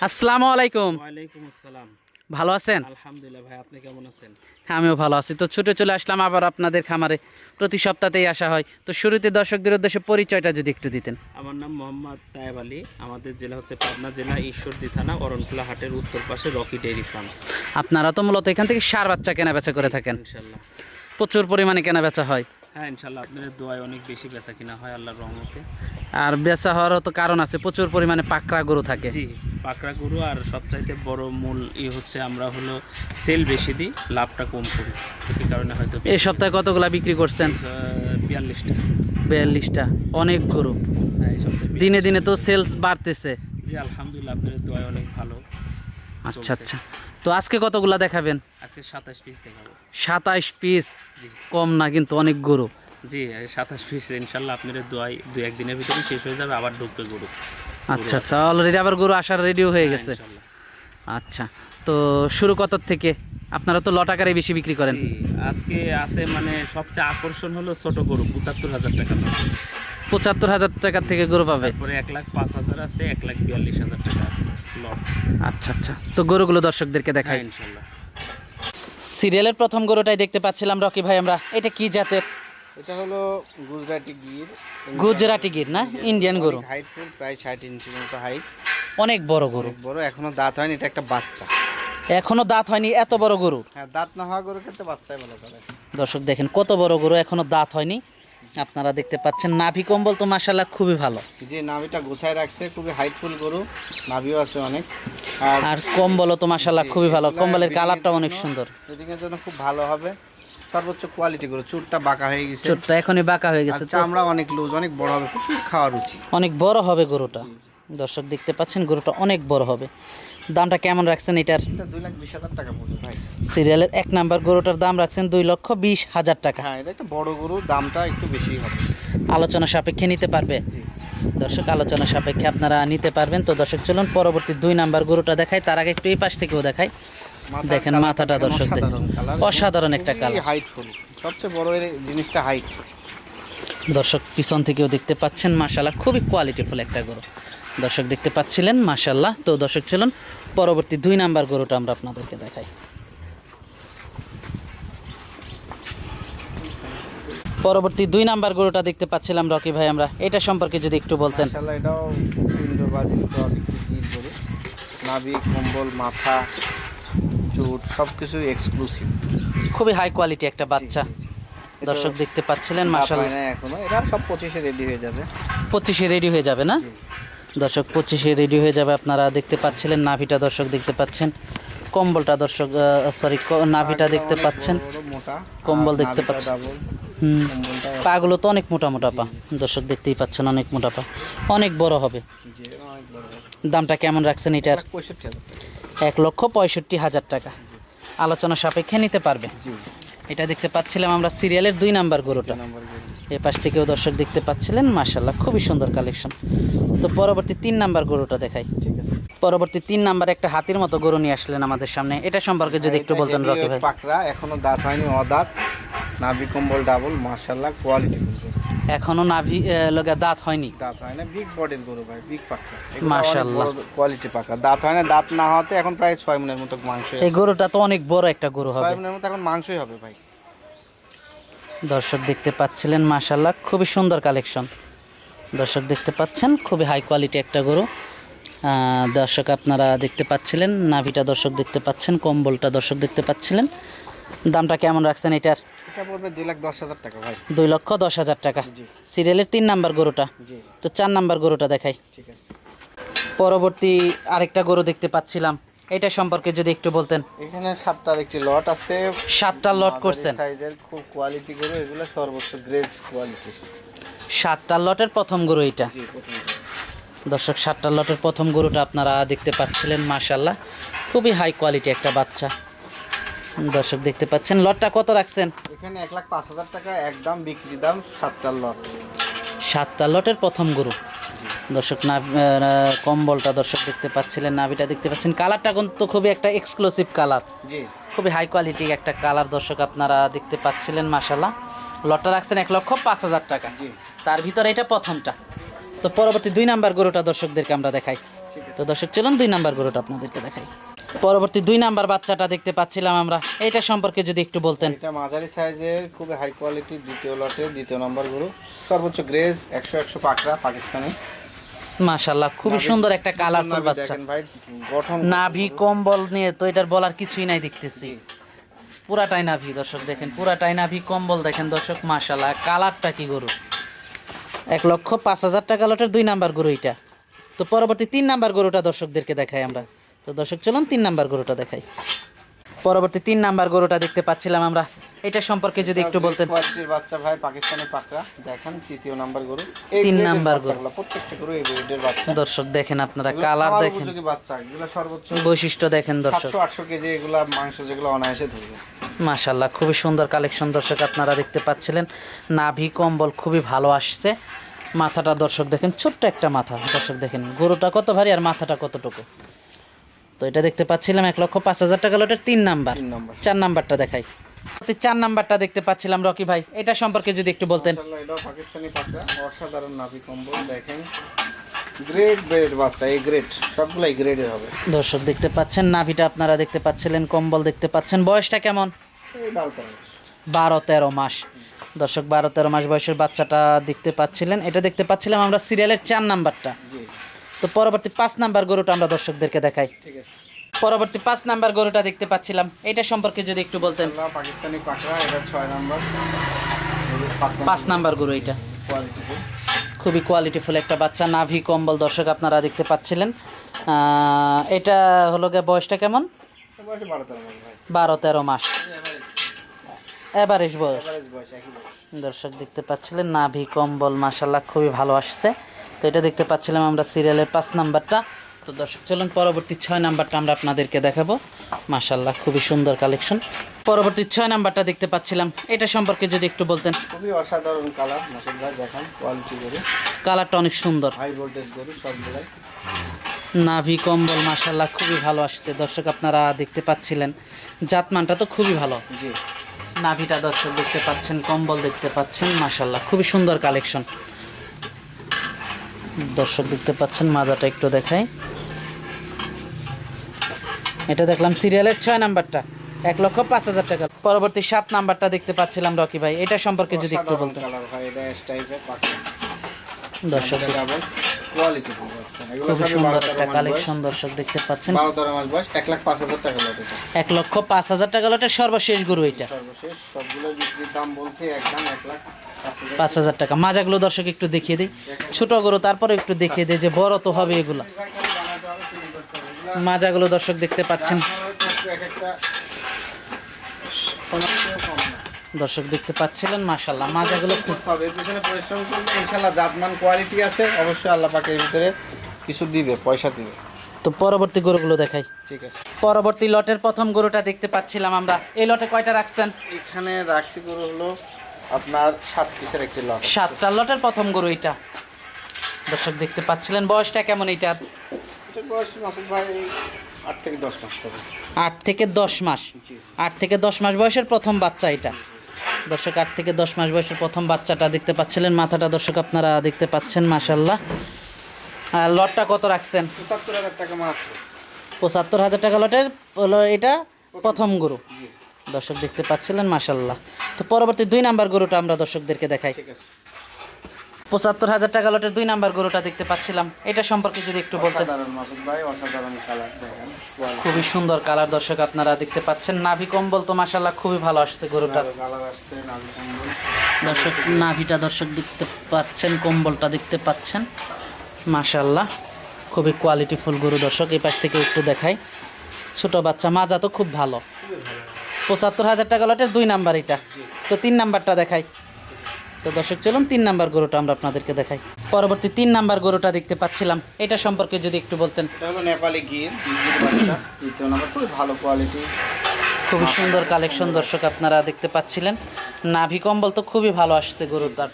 আসসালামু আলাইকুম। ওয়ালাইকুম আসসালাম। ভালো আছেন? আলহামদুলিল্লাহ ভাই, আপনি কেমন আছেন? হ্যাঁ, আমিও ভালো আছি। তো ছুটে চলে আসলাম আবার আপনাদের খামারে, প্রতি সপ্তাহতেই আসা হয়। তো শুরুতে দর্শকদের উদ্দেশ্যে পরিচয়টা যদি একটু দিতেন। আমার নাম মোহাম্মদ তায়েব আলী। আমাদের জেলা হচ্ছে পাবনা জেলা, ঈশ্বরদী থানা, অরণখোলা হাটের উত্তর পাশে রকি ডেইরি ফার্ম। আপনারা তো মূলত এখান থেকে সার বাচ্চা কেনা বেচা করে থাকেন, ইনশাল্লাহ। প্রচুর পরিমাণে কেনা বেচা হয়। হ্যাঁ ইনশাল্লাহ, আপনাদের দোয়ায় অনেক বেশি বেচা কিনা হয় আল্লাহর রহমতে। আর বেচা হওয়ারও তো কারণ আছে, প্রচুর পরিমাণে পাকড়া গরু থাকে। জি, পাকড়া গরু। আর সবচাইতে বড় মূল হচ্ছে আমরা হলো সেল বেশি দিই, লাভটা কম করি। এই কারণে হয়তো এই সপ্তাহে কতগুলা বিক্রি করছেন? 42টা। 42টা, অনেক গরু। হ্যাঁ, এই সপ্তাহে দিনে দিনে তো সেলস বাড়তেছে। জি আলহামদুলিল্লাহ, আপনাদের দোয়ায় অনেক ভালো। আচ্ছা আচ্ছা, তো আজকে কতগুলা দেখাবেন? আজকে 27 পিস দেখাবো। 27 পিস, জি কম না কিন্তু, অনেক গরু। জি, 27 পিস ইনশাল্লাহ আপনাদের দোয়ায় 2-1 দিনের ভিতরে শেষ হয়ে যাবে, আবার ঢুকবে গরু। আচ্ছা আচ্ছা, অলরেডি আবার গরু আসার রেডিও হয়ে গেছে। ইনশাল্লাহ। আচ্ছা, তো শুরু কত থেকে? আপনারা তো লটাকারে বেশি বিক্রি করেন। জি, আজকে আছে মানে সবচেয়ে আকর্ষণ হলো ছোট গরু 75,000 টাকা। 75,000 টাকার থেকে গরু পাবে। তারপরে 1,05,000 আছে, 1,42,000 টাকা আছে লট। আচ্ছা আচ্ছা, তো গরুগুলো দর্শকদেরকে দেখাই। হ্যাঁ ইনশাল্লাহ। সিরিয়ালের প্রথম গরুটাই দেখতে পাচ্ছিলাম রকি ভাই আমরা। এটা কি জাতের? এটা হলো গুজরাটি গির। গুজরাটি গির না, ইন্ডিয়ান গরু। হাইট ফুল প্রায় 60 ইঞ্চির মতো হাইট। অনেক বড় গরু। অনেক বড়, এখনো দাঁত হয়নি। এটা একটা বাচ্চা, এখনো দাঁত হয়নি এত বড় গরু। হ্যাঁ দাঁত না হওয়া গরু ক্ষেত্রে বাচ্চাই বলা চলে। দর্শক দেখেন কত বড় গরু, এখনো দাঁত হয়নি। আপনারা দেখতে পাচ্ছেন নাভি কম্বল তো মাশাআল্লাহ খুবই ভালো। যে নাভিটা গোছায় রাখছে, খুবই হাইটফুল গরু, নাভিও আছে অনেক। আর কম্বলও তো মাশাআল্লাহ খুবই ভালো, কম্বলের কালারটা অনেক সুন্দর। ব্রিডিংয়ের জন্য খুব ভালো হবে, সর্বোচ্চ কোয়ালিটি গরু। চুটটা বাঁকা হয়ে গেছে, চোটটা এখনই বাঁকা হয়ে গেছে। তো চামড়া অনেক লুজ, অনেক বড় হবে, প্রচুর খাওয়া রুচি। অনেক বড় হবে গরুটা। দর্শক দেখতে পাচ্ছেন গরুটা অনেক বড় হবে। দামটা কেমন রাখছেন এটার? এটা 2,20,000 টাকা পড়বে ভাই। সিরিয়ালের 1 নাম্বার গরুটার দাম রাখছেন 2,20,000 টাকা। হ্যাঁ, এটা একটা বড় গরু, দামটা একটু বেশি হবে। আলোচনা সাপেক্ষে নিতে পারবে জি। দর্শক, আলোচনা সাপেক্ষে আপনারা নিতে পারবেন। তো দর্শক চলুন পরবর্তী 2 নাম্বার গরুটা দেখাই, তার আগে একটু এই পাশ থেকেও দেখাই। দেখেন মাথাটা দর্শক দেখেন, অসাধারণ একটা কালার। হাইটফুল, সবচেয়ে বড় এর জিনিসটা হাইট। দর্শক পিছন থেকেও দেখতে পাচ্ছেন মাশাআল্লাহ খুবই কোয়ালিটিফুল একটা গরু। দর্শক দেখতে পাচ্ছিলেন মাশাআল্লাহ। তো দর্শক চলুন পরবর্তী 2 নাম্বার গরুটা আমরা আপনাদেরকে দেখাই। পরবর্তী 2 নাম্বার গরুটা দেখতে পাচ্ছিলাম রকি ভাই আমরা, এটা সম্পর্কে যদি একটু বলতেন। মাশাআল্লাহ, এটাও ইন্দ্রবাজি ক্রস গির গরু। নাভি, কম্বল, মাথা, চুট সবকিছু এক্সক্লুসিভ, খুবই হাই কোয়ালিটি একটা বাচ্চা। দর্শক দেখতে পাচ্ছিলেন মাশাআল্লাহ। এখনো এটা সব 25-এ রেডি হয়ে যাবে। 25-এ রেডি হয়ে যাবে না দর্শক? 25-এ রেডি হয়ে যাবে। আপনারা দেখতে পাচ্ছিলেন নাভিটা, দর্শক দেখতে পাচ্ছেন কম্বলটা, দর্শক সরি নাভিটা দেখতে পাচ্ছেন, মোটা কম্বল দেখতে পাচ্ছেন। পাগুলো তো অনেক মোটা মোটা পা, দর্শক দেখতেই পাচ্ছেন অনেক মোটা পা, অনেক বড় হবে। দামটা কেমন রাখছেন এটার? 1,65,000 টাকা। আলোচনা সাপেক্ষে নিতে পারবে। এটা দেখতে পাচ্ছিলাম আমরা সিরিয়ালের 2 নাম্বার গরুটা। এই পাশ থেকেও দর্শক দেখতে পাচ্ছিলেন মাশাআল্লাহ খুবই সুন্দর কালেকশন। তো পরবর্তী 3 নাম্বার গরুটা দেখাই। পরবর্তী 3 নাম্বার একটা হাতির মতো গরু নিয়ে আসলেন আমাদের সামনে, এটা সম্পর্কে যদি একটু বলতেন রকি ভাই। পাকড়া, এখনো দাঁত হয়নি, অদাঁত, নাভি কম্বল ডাবল, মাশাআল্লাহ কোয়ালিটি। এখনো নাভি লগা দাঁত হয়নি, দাঁত হয় না, বিগ বডির গরু ভাই, বিগ পাকড়া মাশাআল্লাহ কোয়ালিটি পাকড়া। দাঁত হয় না, দাঁত না হওয়াতে এখন প্রায় 6 মণের মতো মাংস। এই গরুটা তো অনেক বড় একটা গরু হবে, 6 মণের মতো এখন মাংসই হবে ভাই। দর্শক দেখতে পাচ্ছিলেন মাশাআল্লাহ খুবই সুন্দর কালেকশন। দর্শক দেখতে পাচ্ছেন খুবই হাই কোয়ালিটি একটা গরু। দর্শক আপনারা দেখতে পাচ্ছিলেন, নাভিটা দর্শক দেখতে পাচ্ছেন, কম্বলটা দর্শক দেখতে পাচ্ছিলেন। দামটা কেমন রাখছেন এটার? এটা পড়বে 2,10,000 টাকা ভাই। 2,10,000 টাকা। জি সিরিয়ালের 3 নাম্বার গরুটা। জি তো 4 নাম্বার গরুটা দেখাই। ঠিক আছে। পরবর্তী আরেকটা গরু দেখতে পাচ্ছিলাম, এটা সম্পর্কে যদি একটু বলতেন। এখানে 7টার একটি লট আছে, 7টা লট করছেন। সাইজের খুব কোয়ালিটি গরু, এগুলো সর্বোচ্চ গ্রেস কোয়ালিটি। 7টা লটের প্রথম গরু এটা। জি প্রথম। দর্শক 7টা লটের প্রথম গরুটা আপনারা দেখতে পাচ্ছিলেন, মাশাআল্লাহ খুবই হাই কোয়ালিটি একটা বাচ্চা। দর্শক দেখতে পাচ্ছেন, লটটা কত রাখছেন? এখানে 1,05,000 টাকা একদম বিক্রি দাম, 7টার লট। 7টা লটের প্রথম গরু। দর্শক কম্বলটা দর্শক দেখতে পাচ্ছিলেন, নাভিটা দেখতে পাচ্ছেন, কালারটা কিন্তু খুবই একটা এক্সক্লুসিভ কালার, জি খুবই হাই কোয়ালিটি একটা কালার দর্শক আপনারা দেখতে পাচ্ছিলেন, মাশাআল্লাহ। লটটা রাখছেন 1,05,000 টাকা। জি তার ভিতরে এটা প্রথমটা। তো পরবর্তী 2 নাম্বার গরুটা দর্শকদেরকে আমরা দেখাই। তো দর্শক চলুন 2 নাম্বার গরুটা আপনাদেরকে দেখাই। পরবর্তী 2 নাম্বার বাচ্চাটা দেখতে পাচ্ছিলাম আমরা, এটা সম্পর্কে যদি একটু বলতেন। এটা মাঝারি সাইজের খুবই হাই কোয়ালিটি, দ্বিতীয় লটের 2য় নম্বর গরু, সর্বোচ্চ গ্রেজ 100 পাকড়া পাকিস্তানি। মাশাআল্লাহ খুবই সুন্দর একটা কালারফুল নাভি বাচ্চা। দেখেন ভাই, গঠন নাভি কম্বল নিয়ে তো এটার বলার কিছুই নাই দেখতেছি, পুরাটাই নাভি দর্শক দেখেন, পুরাটাই নাভি, কম্বল দেখেন দর্শক, মাশাআল্লাহ কালারটা কি গরু। 1,05,000 টাকা লটের 2 নাম্বার গরু এটা। তো পরবর্তী 3 নাম্বার গরুটা দর্শকদেরকে দেখাই আমরা। তো দর্শক চলুন 3 নাম্বার গরুটা দেখাই। পরবর্তী 3 নাম্বার গরুটা দেখতে পাচ্ছিলাম আমরা, এটা সম্পর্কে যদি একটু বলতেন। কোয়ালিটির বাচ্চা ভাই, পাকিস্তানি পাকড়া দেখেন, 3য় নাম্বার গরু। 3 নাম্বার গরু। প্রত্যেকটা গরু এই ব্রিডের বাচ্চা। দর্শক দেখেন আপনারা এগুলো কালার খাওয়ার দেখেন, উপযোগী বাচ্চা, এগুলো সর্বোচ্চ বৈশিষ্ট্য দেখেন দর্শক, 700-800 কেজি এগুলা মাংস, যেগুলো অনায়াসে ধরবে। মাশাআল্লাহ খুবই সুন্দর কালেকশন দর্শক আপনারা দেখতে পাচ্ছিলেন। নাভি কম্বল খুবই ভালো আসছে। মাথাটা দর্শক দেখেন, ছোট্ট একটা মাথা দর্শক দেখেন, গরুটা কত ভারী আর মাথাটা কতটুকু। তো এটা দেখতে পাচ্ছিলাম 1,05,000 টাকা লটের 3 নাম্বার। 3 নাম্বার। 4 নাম্বারটা দেখাই। 4 নাম্বারটা দেখতে পাচ্ছিলাম রকি ভাই, এটা সম্পর্কে যদি একটু বলতেন। মাশাআল্লাহ এটাও পাকিস্তানি পাকড়া, অসাধারণ নাভি কম্বল দেখেন, গ্রেড ব্রেড বাচ্চা, এই গ্রেড সবগুলাই গ্রেডের হবে। দর্শক দেখতে পাচ্ছেন, নাভিটা আপনারা দেখতে পাচ্ছিলেন, কম্বল দেখতে পাচ্ছেন। বয়সটা কেমন? এই 12 12-13 মাস। দর্শক 12-13 মাস বয়সের বাচ্চাটা দেখতে পাচ্ছিলেন। এটা দেখতে পাচ্ছিলাম আমরা সিরিয়ালের 4 নাম্বারটা। জি তো পরবর্তী 5 নাম্বার গরুটা আমরা দর্শকদেরকে দেখাই। ঠিক আছে। পরবর্তী 5 নাম্বার গরুটা দেখতে পাচ্ছিলাম, এটা সম্পর্কে যদি একটু বলতেন। আল্লাহ পাকিস্তানি পাকড়া, এটা 6 নাম্বার। 5 নাম্বার গরু এটা, কোয়ালিটি খুবই কোয়ালিটিফুল একটা বাচ্চা, নাভি কম্বল দর্শক আপনারা দেখতে পাচ্ছিলেন। এটা হলো গিয়ে বয়সটা কেমন? বয়স 12-13 মাস ভাই। 12-13 মাস এভারেজ বয়স। এভারেজ বয়স একই বয়স। দর্শক দেখতে পাচ্ছিলেন, নাভি কম্বল মাশাআল্লাহ খুবই ভালো আসছে। তো এটা দেখতে পাচ্ছিলাম আমরা সিরিয়ালের 5 নাম্বারটা। তো দর্শক চলুন পরবর্তী 6 নাম্বারটা আমরা আপনাদেরকে দেখাবো। মাশাআল্লাহ খুবই সুন্দর কালেকশন। পরবর্তী 6 নাম্বারটা দেখতে পাচ্ছিলাম, এটা সম্পর্কে যদি একটু বলতেন। খুবই অসাধারণ কালার, মাসুদ ভাই দেখেন, কোয়ালিটি গরু, কালারটা অনেক সুন্দর, হাই ভোল্টেজ গরু সবগুলাই। নাভি কম্বল মাশাআল্লাহ খুবই ভালো আসছে দর্শক আপনারা দেখতে পাচ্ছিলেন। জাতমানটা তো খুবই ভালো, জি নাভিটা দর্শক দেখতে পাচ্ছেন, কম্বল দেখতে পাচ্ছেন, মাশাআল্লাহ খুবই সুন্দর কালেকশন। দর্শক দেখতে পাচ্ছেন, মাজাটা একটু দেখাই। এটা দেখলাম সিরিয়ালের 6 নাম্বারটা, 1,05,000 টাকা। পরবর্তী 7 নাম্বারটা দেখতে পাচ্ছিলাম রকি ভাই, এটা সম্পর্কে যদি একটু বলতেন। কালার ভাই, এটা এস টাইপের পাকড়া দর্শক ডাবল কোয়ালিটি গরু বাচ্চা, এগুলো খুবই সবই সুন্দর 12-13 একটা মাস বয়স। কালেকশন দর্শক দেখতে পাচ্ছেন। 12-13 মাস বয়স, 1,05,000 টাকা লট এটা। 1,05,000 টাকা লটের সর্বশেষ গরু এটা। সর্বশেষ সবগুলো বিক্রির দাম বলছে একদম 1,05,000। 5,000 টাকা। মাজাগুলো দর্শক একটু দেখিয়ে দিই, ছোট গরু তারপরে একটু দেখিয়ে দিই যে বড় তো হবে এগুলা। ভাই খালি জানাতে হবে, তুমি করতে হবে। এগুলা মাজাগুলো দর্শক দেখতে পাচ্ছেন, এক একটা কোনো কিছু কম না। দর্শক দেখতে পাচ্ছিলেন, মাশাআল্লাহ মাজাগুলো খুব করতে হবে, এর পিছনে পরিশ্রম করলে ইনশাআল্লাহ জাতমান কোয়ালিটি আছে, অবশ্যই আল্লাহ পাকের ভিতরে কিছু দিবে, পয়সা দিবে। তো পরবর্তী গরুগুলো দেখাই। ঠিক আছে, পরবর্তী লটের প্রথম গরুটা দেখতে পাচ্ছিলাম আমরা, এই লটে কয়টা রাখছেন? এখানে রাখছি গরু হলো আপনার 7 পিসের একটি লট। 7টা লটের প্রথম গরু এটা। দর্শক দেখতে পাচ্ছিলেন, বয়সটা কেমন এটা? এটার বয়স মাসুদ ভাই 8 থেকে 10 মাস হবে। 8 থেকে 10 মাস। জি 8 থেকে 10 মাস বয়সের প্রথম বাচ্চা এটা। দর্শক 8 থেকে 10 মাস বয়সের প্রথম বাচ্চাটা দেখতে পাচ্ছিলেন, মাথাটা দর্শক আপনারা দেখতে পাচ্ছেন, মাশাআল্লাহ। লটটা কত রাখছেন? 75,000 টাকা মাত্র। 75,000 টাকা লটের হলো এটা প্রথম গরু। জি দর্শক দেখতে পাচ্ছিলেন, মাশাআল্লাহ। তো পরবর্তী 2 নাম্বার গরুটা আমরা দর্শকদেরকে দেখাই। ঠিক আছে। 75,000 টাকা লটের 2 নাম্বার গরুটা দেখতে পাচ্ছিলাম, এটা সম্পর্কে যদি একটু বলতেন। অসাধারণ মাসুদ ভাই, অসাধারণ কালার দেখেন, খুবই সুন্দর কালার দর্শক আপনারা দেখতে পাচ্ছেন। নাভি কম্বল তো মাশাআল্লাহ খুবই ভালো আসছে গরুটার। কালার আসছে নাভি কম্বল। দর্শক নাভিটা দর্শক দেখতে পাচ্ছেন, কম্বলটা দেখতে পাচ্ছেন, মাশাআল্লাহ খুবই কোয়ালিটিফুল গরু। দর্শক এই পাশ থেকে একটু দেখাই, ছোট বাচ্চা, মাজা তো খুব ভালো। 75,000 টাকা লটের 2 নাম্বার এটা। তো 3 নাম্বারটা দেখাই। তো দর্শক চলুন 3 নাম্বার গরুটা আমরা আপনাদেরকে দেখাই। পরবর্তী 3 নাম্বার গরুটা দেখতে পাচ্ছিলাম, এটা সম্পর্কে যদি একটু বলতেন। এটা হলো নেপালি গির, গির বাচ্চা, দ্বিতীয় নাম্বার, খুবই ভালো কোয়ালিটি, খুবই সুন্দর কালেকশন দর্শক আপনারা দেখতে পাচ্ছিলেন। নাভি কম্বল তো খুবই ভালো আসছে গরুটার।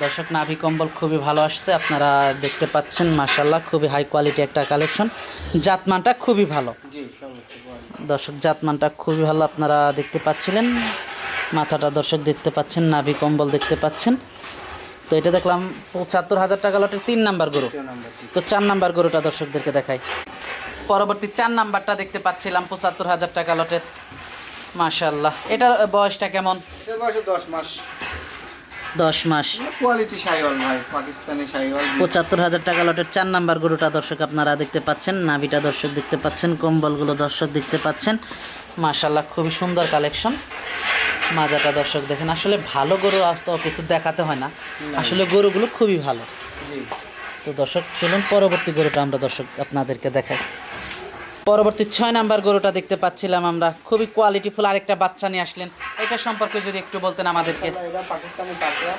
দর্শক নাভি কম্বল খুবই ভালো আসছে, আপনারা দেখতে পাচ্ছেন মাশাআল্লাহ খুবই হাই কোয়ালিটি একটা কালেকশন। জাতমানটা খুবই ভালো জি সর্বোচ্চ কোয়ালিটি। দর্শক, জাতমানটা খুবই ভালো আপনারা দেখতে পাচ্ছিলেন। মাথাটা দর্শক দেখতে পাচ্ছেন, নাভি কম্বল দেখতে পাচ্ছেন। তো এটা দেখলাম 75,000 টাকা লটের 3 নাম্বার গরু। দ্বিতীয় নাম্বার, জি। তো 4 নাম্বার গরুটা দর্শকদেরকে দেখাই। পরবর্তী 4 নাম্বারটা দেখতে পাচ্ছিলাম 75,000 টাকা লটের, মাশাআল্লাহ। এটার বয়সটা কেমন? এর বয়স 10 মাস। 10 মাস। কোয়ালিটি শাহিওয়াল ভাই, পাকিস্তানি শাহিওয়াল। 75,000 টাকা লটের 4 নাম্বার গরুটা দর্শক আপনারা দেখতে পাচ্ছেন। নাভিটা দর্শক দেখতে পাচ্ছেন, কম্বলগুলো দর্শক দেখতে পাচ্ছেন, মাশাআল্লাহ খুবই সুন্দর কালেকশন। মাজাটা দর্শক দেখেন, আসলে ভালো গরু তো কিছু দেখাতে হয় না, আসলে গরুগুলো খুবই ভালো। জি। তো দর্শক চলুন পরবর্তী গরুটা আমরা দর্শক আপনাদেরকে দেখাই। পরবর্তী 6 নাম্বার গরুটা দেখতে পাচ্ছিলাম আমরা, খুবই কোয়ালিটিফুল আরেকটা বাচ্চা নিয়ে আসলেন, এটা সম্পর্কে যদি একটু বলতেন আমাদেরকে। এটা পাকিস্তানি পাকড়া,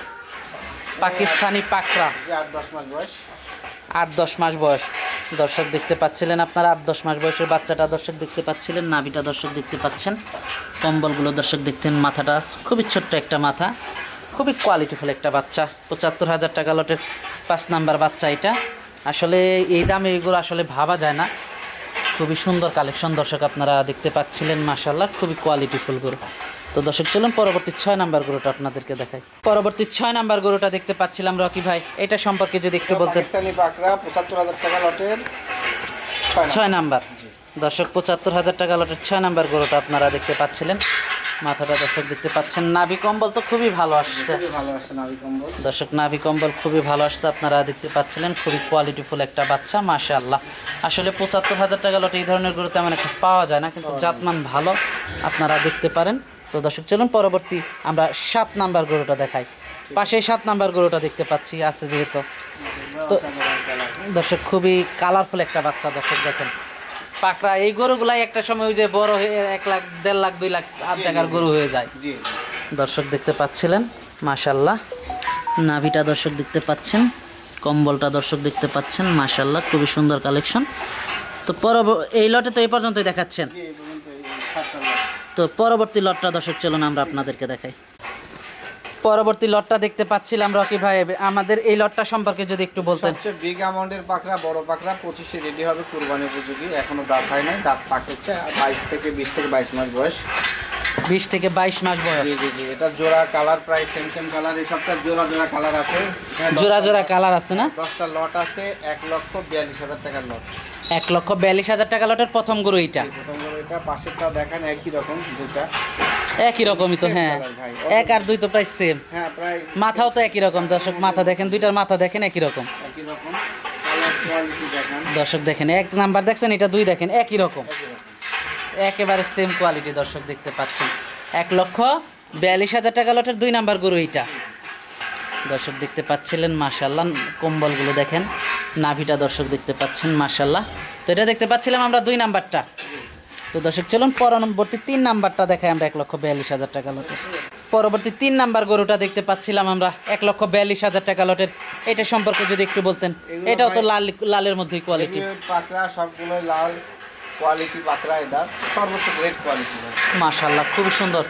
পাকিস্তানি পাকড়া, যে 8-10 মাস বয়স। 8-10 মাস বয়স। দর্শক দেখতে পাচ্ছিলেন আপনারা 8-10 মাস বয়সের বাচ্চাটা দর্শক দেখতে পাচ্ছিলেন। নাভিটা দর্শক দেখতে পাচ্ছেন, কম্বলগুলো দর্শক দেখতেন, মাথাটা খুবই ছোট্ট একটা মাথা, খুবই কোয়ালিটিফুল একটা বাচ্চা। 75,000 টাকা লটের 5 নাম্বার বাচ্চা এটা। আসলে এই দামে এগুলো আসলে ভাবা যায় না, খুবই সুন্দর কালেকশন দর্শক আপনারা দেখতে পাচ্ছিলেন, মাশাআল্লাহ খুবই কোয়ালিটিফুল গরু। তো দর্শক চলুন পরবর্তী 6 নাম্বার গরুটা আপনাদেরকে দেখাই। পরবর্তী 6 নাম্বার গরুটা দেখতে পাচ্ছিলাম রকি ভাই, এটা সম্পর্কে যদি একটু বলতেন। পাকিস্তানি পাকড়া, 75,000 টাকা লটের 6 নাম্বার দর্শক, 75,000 টাকা লটের 6 নাম্বার গরুটা আপনারা দেখতে পাচ্ছিলেন। মাথাটা দর্শক দেখতে পাচ্ছেন, নাভি কম্বল তো খুবই ভালো আসছে খুবই ভালো আসছে নাভি কম্বল। দর্শক, নাভি কম্বল খুবই ভালো আসছে আপনারা দেখতে পাচ্ছিলেন, খুবই কোয়ালিটিফুল একটা বাচ্চা, মাশাআল্লাহ। আসলে 75,000 টাকা লটে এই ধরনের গরু তেমন একটা পাওয়া যায় না, কিন্তু জাতমান ভালো, আপনারা দেখতে পারেন। তো দর্শক চলুন পরবর্তী আমরা 7 নাম্বার গরুটা দেখাই। পাশেই 7 নাম্বার গরুটা দেখতে পাচ্ছি আছে যেহেতু। তো দর্শক খুবই কালারফুল একটা বাচ্চা দর্শক দেখেন, পাকড়া। এই গরুগুলাই একটা সময় ওই যে বড় হয়ে 1 লাখ 1.5 লাখ 2 লাখ টাকার গরু হয়ে যায়। জি। দর্শক দেখতে পাচ্ছিলেন, মাশাআল্লাহ। নাভিটা দর্শক দেখতে পাচ্ছেন, কম্বলটা দর্শক দেখতে পাচ্ছেন, মাশাআল্লাহ খুবই সুন্দর কালেকশন। তো এই লটে তো এই পর্যন্তই দেখাচ্ছেন। জি, এই পর্যন্ত এই 7টা লট। তো পরবর্তী লটটা দর্শক চলুন আমরা আপনাদেরকে দেখাই। পরবর্তী লটটা দেখতে পাচ্ছিলাম রকি ভাই, আমাদের এই লটটা সম্পর্কে যদি একটু বলতেন। সবচেয়ে বিগ অ্যামাউন্টের পাকড়া, বড় পাকড়া, 25-এ রেডি হবে, কুরবানি উপযোগী, এখনো দাঁত হয় নাই, দাঁত পাকেছে, 20 থেকে 22 মাস বয়স। 20 থেকে 22 মাস বয়স। জি জি জি, এটা জোড়া কালার প্রায় সেম কালার, এই সবটা জোড়া কালার আছে। জোড়া জোড়া কালার আছে না? 10টা লট আছে, 1,42,000 টাকার লট। 1,42,000 টাকা লটের প্রথম গরু এইটা। প্রথম করে এটা পাশেরটা দেখেন একই রকম, দুটা একই রকমই তো, হ্যাঁ, 1 আর 2 তো প্রায় সেম। হ্যাঁ প্রায় মাথাও তো একই রকম দর্শক, মাথা দেখেন, দুইটার মাথা দেখেন একই রকম একই রকম। কালার কোয়ালিটি দেখেন দর্শক, দেখেন 1 নাম্বার দেখছেন, এটা 2 দেখেন একই রকম, একই রকম। একেবারে সেম কোয়ালিটি দর্শক দেখতে পাচ্ছেন। 1,42,000 টাকা লটের 2 নাম্বার গরু এইটা দর্শক দেখতে পাচ্ছিলেন, মাশাআল্লাহ। কম্বলগুলো দেখেন, নাভিটা দর্শক দেখতে পাচ্ছেন, মাশাআল্লাহ। তো এটা দেখতে পাচ্ছিলাম আমরা 2 নাম্বারটা। তো দর্শক চলুন পরবর্তী 3 নাম্বারটা দেখাই আমরা, 1,42,000 টাকা লটের। পরবর্তী 3 নাম্বার গরুটা দেখতে পাচ্ছিলাম আমরা 1,42,000 টাকা লটের, এটা সম্পর্কে যদি একটু বলতেন। এটাও তো লালের মধ্যেই কোয়ালিটি। পাকড়া সবগুলো লাল কোয়ালিটি পাকড়া, এটা সর্বোচ্চ গ্রেড কোয়ালিটি, মাশাআল্লাহ খুবই সুন্দর।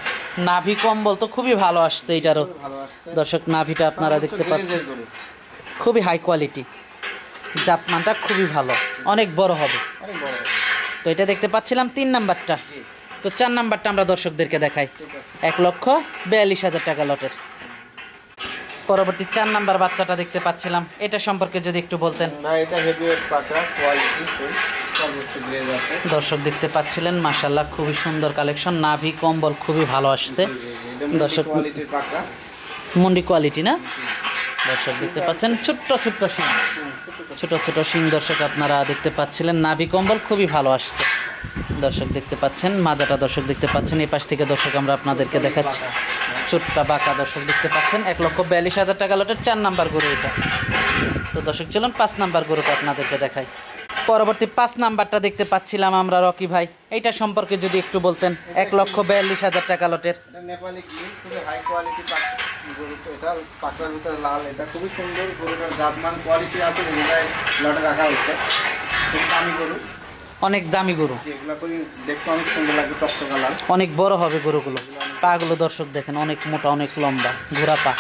নাভি কম্বল তো খুবই ভালো আসছে এটারও ভালো আসছে। দর্শক, নাভিটা আপনারা দেখতে পাচ্ছেন, গরু, খুবই হাই কোয়ালিটি, জাতমানটা খুবই ভালো, অনেক বড় হবে। অনেক বড়। তো এটা দেখতে পাচ্ছিলাম 3 নাম্বারটা। তো 4 নাম্বারটা আমরা দর্শকদেরকে দেখাই, 1,42,000 টাকা লটের। পরবর্তী 4 নাম্বার বাচ্চাটা দেখতে পাচ্ছিলাম, এটা সম্পর্কে যদি একটু বলতেন। ভাই এটা হেভিওয়েট পাকড়া, কোয়ালিটি সর্বোচ্চ গ্রেড আছে। দর্শক দেখতে পাচ্ছিলেন, মাশাআল্লাহ খুবই সুন্দর কালেকশন, নাভি কম্বল খুবই ভালো আসছে দর্শক। কোয়ালিটির পাকড়া, মুন্ডি কোয়ালিটি না? দর্শক দেখতে পাচ্ছেন ছোট্ট ছোট্ট শিং, ছোট ছোট শিং দর্শক আপনারা দেখতে পাচ্ছিলেন। নাভি কম্বল খুবই ভালো আসছে দর্শক দেখতে পাচ্ছেন। মাজাটা দর্শক দেখতে পাচ্ছেন। এই পাশ থেকে দর্শক আমরা আপনাদেরকে দেখাচ্ছি ছোট্ট বাঁকা দর্শক দেখতে পাচ্ছেন। 1,42,000 টাকা লটের 4 নাম্বার গরু এটা। তো দর্শক চলুন 5 নাম্বার গরুটা আপনাদেরকে দেখাই। পরবর্তী 5 নাম্বারটা দেখতে পাচ্ছিলাম আমরা রকি ভাই, এইটা সম্পর্কে যদি একটু বলতেন। 1,42,000 টাকা লটের এটা নেপালি গির, খুবই হাই কোয়ালিটি গরু। এটা পাকড়ার ভিতরে লাল, এটা খুবই সুন্দর গরুটার জাতমান কোয়ালিটি আছে, এগুলাই লটে রাখা হচ্ছে। খুব দামি গরু, অনেক দামি গরু, যেগুলো করে দেখতে অনেক সুন্দর লাগে, টকটকা কালার। অনেক বড় হবে গরুগুলো। পাগুলো দর্শক দেখেন অনেক মোটা, অনেক লম্বা, ঘোরা পা।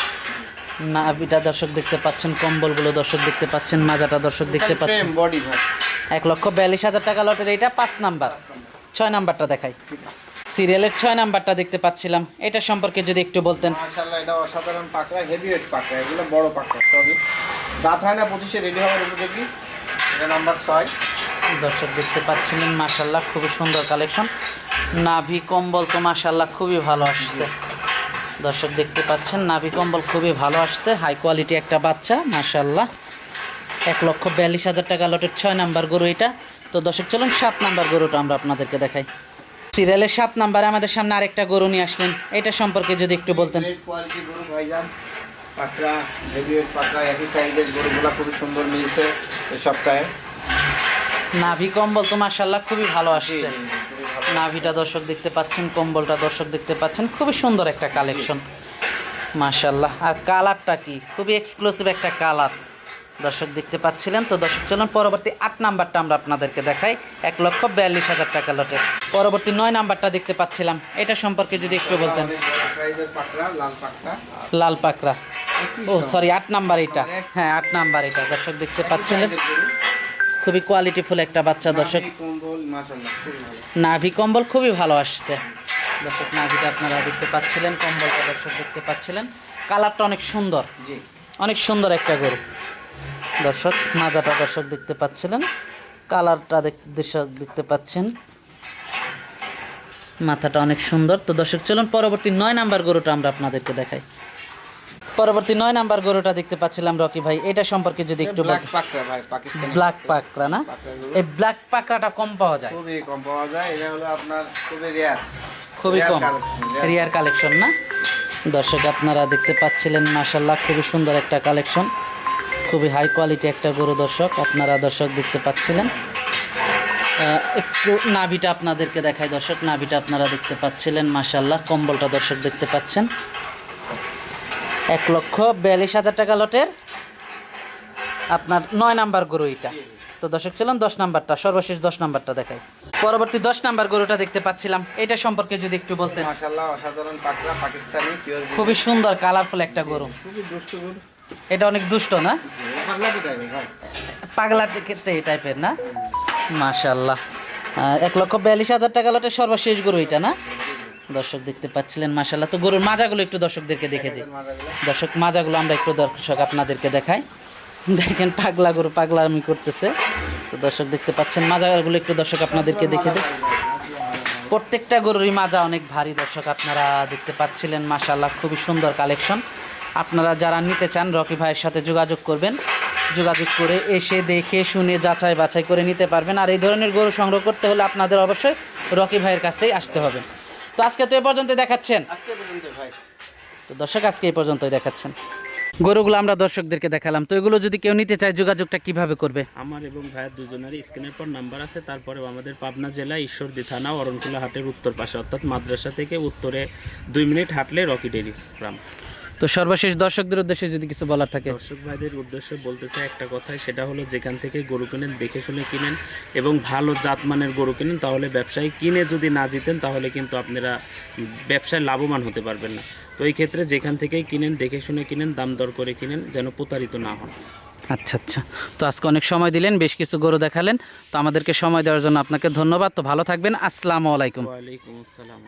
নাভিটা দর্শক দেখতে পাচ্ছেন, কম্বলগুলো দর্শক দেখতে পাচ্ছেন, মাজাটা দর্শক দেখতে পাচ্ছেন। বডি ভাই 1,42,000 টাকা লটের এইটা 5 নাম্বার। 6 নাম্বারটা দেখাই। সিরিয়ালের 6 নাম্বারটা দেখতে পাচ্ছিলাম, এটা সম্পর্কে যদি একটু বলতেন। মাশাআল্লাহ, এটা অসাধারণ পাকড়া, হেভিওয়েট পাকড়া, এগুলো বড় পাকড়া সবই। দাঁত হয় না 25-এ রেডি হওয়ার উপযোগী। এটা নাম্বার 6 দর্শক দেখতে পাচ্ছিলেন, মাশাআল্লাহ খুবই সুন্দর কালেকশন। নাভি কম্বল তো মাশাআল্লাহ খুবই ভালো আসছে দর্শক দেখতে পাচ্ছেন। নাভি কম্বল খুবই ভালো আসছে, হাই কোয়ালিটি একটা বাচ্চা মাশাআল্লাহ। 1,42,000 টাকা লটের 6 নাম্বার গরু এটা। তো দর্শক চলুন 7 নাম্বার গরুটা আমরা আপনাদেরকে দেখাই। সিরিয়ালের 7 নাম্বারে আমাদের সামনে আরেকটা গরু নিয়ে আসলেন, এটা সম্পর্কে যদি একটু বলতেন। গ্রেট কোয়ালিটি গরু ভাইজান, পাকড়া, হেভিওয়েট পাকড়া, একই সাইজের গরুগুলো খুবই সুন্দর মিলছে এই সপ্তাহে। নাভি কম্বল তো মাশাআল্লাহ খুবই ভালো আসছে। নাভিটা দর্শক দেখতে পাচ্ছেন, কম্বলটা দর্শক দেখতে পাচ্ছেন, খুবই সুন্দর একটা কালেকশন মাশাআল্লাহ। আর কালারটা কি খুবই এক্সক্লুসিভ একটা কালার দর্শক দেখতে পাচ্ছিলেন। তো দর্শক চলুন পরবর্তী 8 নাম্বারটা আমরা আপনাদেরকে দেখাই। 1,42,000 টাকা লটের পরবর্তী 9 নাম্বারটা দেখতে পাচ্ছিলাম, এটা সম্পর্কে যদি একটু বলতেন। সাইজের পাকড়া, লাল পাকড়া, লাল পাকড়া, ও সরি 8 নাম্বার এটা। হ্যাঁ 8 নাম্বার এটা দর্শক দেখতে পাচ্ছিলেন। খুবই কোয়ালিটিফুল একটা বাচ্চা দর্শক। কম্বল মাশাআল্লাহ খুবই ভালো। নাভি কম্বল খুবই ভালো আসছে দর্শক। নাভিটা আপনারা দেখতে পাচ্ছিলেন, কম্বলটা দর্শক দেখতে পাচ্ছিলেন। কালারটা অনেক সুন্দর, জি অনেক সুন্দর একটা গরু দর্শক। মাজাটা দর্শক দেখতে পাচ্ছিলেন, কালারটা দেখতে পাচ্ছেন, মাথাটা অনেক সুন্দর। তো দর্শক চলুন পরবর্তী 9 নাম্বার গরুটা আমরা আপনাদেরকে দেখাই। পরবর্তী 9 নাম্বার গরুটা দেখতে পাচ্ছিলাম রকি ভাই, এটা সম্পর্কে যদি একটু ব্ল্যাক বলতেন। পাকড়া ভাই, পাকিস্তানি ব্ল্যাক পাকড়া না? এই ব্ল্যাক পাকড়াটা কম পাওয়া যায়, খুবই কম পাওয়া যায়। এটা হলো আপনার খুবই রেয়ার, খুবই কম, collection, রিয়ার কালেকশন না দর্শক? আপনারা দেখতে পাচ্ছিলেন মাশাআল্লাহ খুবই সুন্দর একটা কালেকশন, খুবই হাই কোয়ালিটি একটা গরু দর্শক। আপনারা দর্শক দেখতে পাচ্ছিলেন। একটু নাভিটা আপনাদেরকে দেখাই দর্শক। নাভিটা আপনারা দেখতে পাচ্ছিলেন মাশাআল্লাহ। কম্বলটা দর্শক দেখতে পাচ্ছেন। 1,42,000 টাকা লটের আপনার 9 নাম্বার গরু এটা। তো দর্শক চলুন 10 নাম্বারটা, সর্বশেষ 10 নাম্বারটা দেখাই। পরবর্তী 10 নাম্বার গরুটা দেখতে পাচ্ছিলাম, এটা সম্পর্কে যদি একটু বলতেন। মাশাআল্লাহ অসাধারণ পাকড়া, পাকিস্তানি পিওর, খুবই সুন্দর কালারফুল একটা গরু। খুবই দুষ্ট গরু। এটা অনেক দুষ্ট না? পাগলা তো টাইপের ভাই, পাগলা ক্ষেত্রে এই টাইপের না? মাশাআল্লাহ। 1,42,000 টাকা লটের সর্বশেষ গরু এটা না দর্শক দেখতে পাচ্ছিলেন মাশাআল্লাহ। তো গরুর মাজাগুলো একটু দর্শকদেরকে দেখে দিই দর্শক। মাজাগুলো আমরা একটু দর্শক আপনাদেরকে দেখাই। দেখেন পাগলা গরু পাগলামি করতেছে। তো দর্শক দেখতে পাচ্ছেন মাজাগুলো একটু দর্শক আপনাদেরকে দেখে দিই। প্রত্যেকটা গরুরই মাজা অনেক ভারী দর্শক, আপনারা দেখতে পাচ্ছিলেন মাশাআল্লাহ। খুবই সুন্দর কালেকশন। আপনারা যারা নিতে চান রকি ভাইয়ের সাথে যোগাযোগ করবেন, যোগাযোগ করে এসে দেখে শুনে যাচাই বাছাই করে নিতে পারবেন। আর এই ধরনের গরু সংগ্রহ করতে হলে আপনাদের অবশ্যই রকি ভাইয়ের কাছেই আসতে হবে। তো আজকে তো এ পর্যন্ত দেখাচ্ছেন। আজকে পর্যন্ত ভাই। তো দর্শক আজকে এই পর্যন্তই দেখাচ্ছেন। গরুগুলো আমরা দর্শকদেরকে দেখালাম। তো এগুলো যদি কেউ নিতে চায় যোগাযোগটা কিভাবে করবে? আমার এবং ভাইয়ের দুজনেরই স্ক্রিনের পর নাম্বার আছে। তারপরে আমাদের পাবনা জেলা ঈশ্বরদী থানা অরণকুলা হাটের উত্তর পাশে, অর্থাৎ মাদ্রাসা থেকে উত্তরে 2 মিনিট হাঁটলে রকি ডেইরি ফার্ম। তো সর্বশেষ দর্শকদের উদ্দেশ্যে যদি কিছু বলার থাকে। দর্শক ভাইদের উদ্দেশ্যে বলতে চাই একটা কথাই, সেটা হলো যেখান থেকে গরু কিনেন দেখে শুনে কিনেন এবং ভালো জাতমানের গরু কিনেন। তাহলে ব্যবসায়ী কিনে যদি না জিতেন তাহলে কিন্তু আপনারা ব্যবসায় লাভবান হতে পারবেন না। তো এই ক্ষেত্রে যেখান থেকেই কিনেন দেখে শুনে কিনেন, দাম দর করে কিনেন, যেন প্রতারিত না হন। আচ্ছা আচ্ছা। তো আজকে অনেক সময় দিলেন, বেশ কিছু গরু দেখালেন। তো আমাদেরকে সময় দেওয়ার জন্য আপনাকে ধন্যবাদ। তো ভালো থাকবেন। আসসালামু আলাইকুম। ওয়ালাইকুম আসসালাম।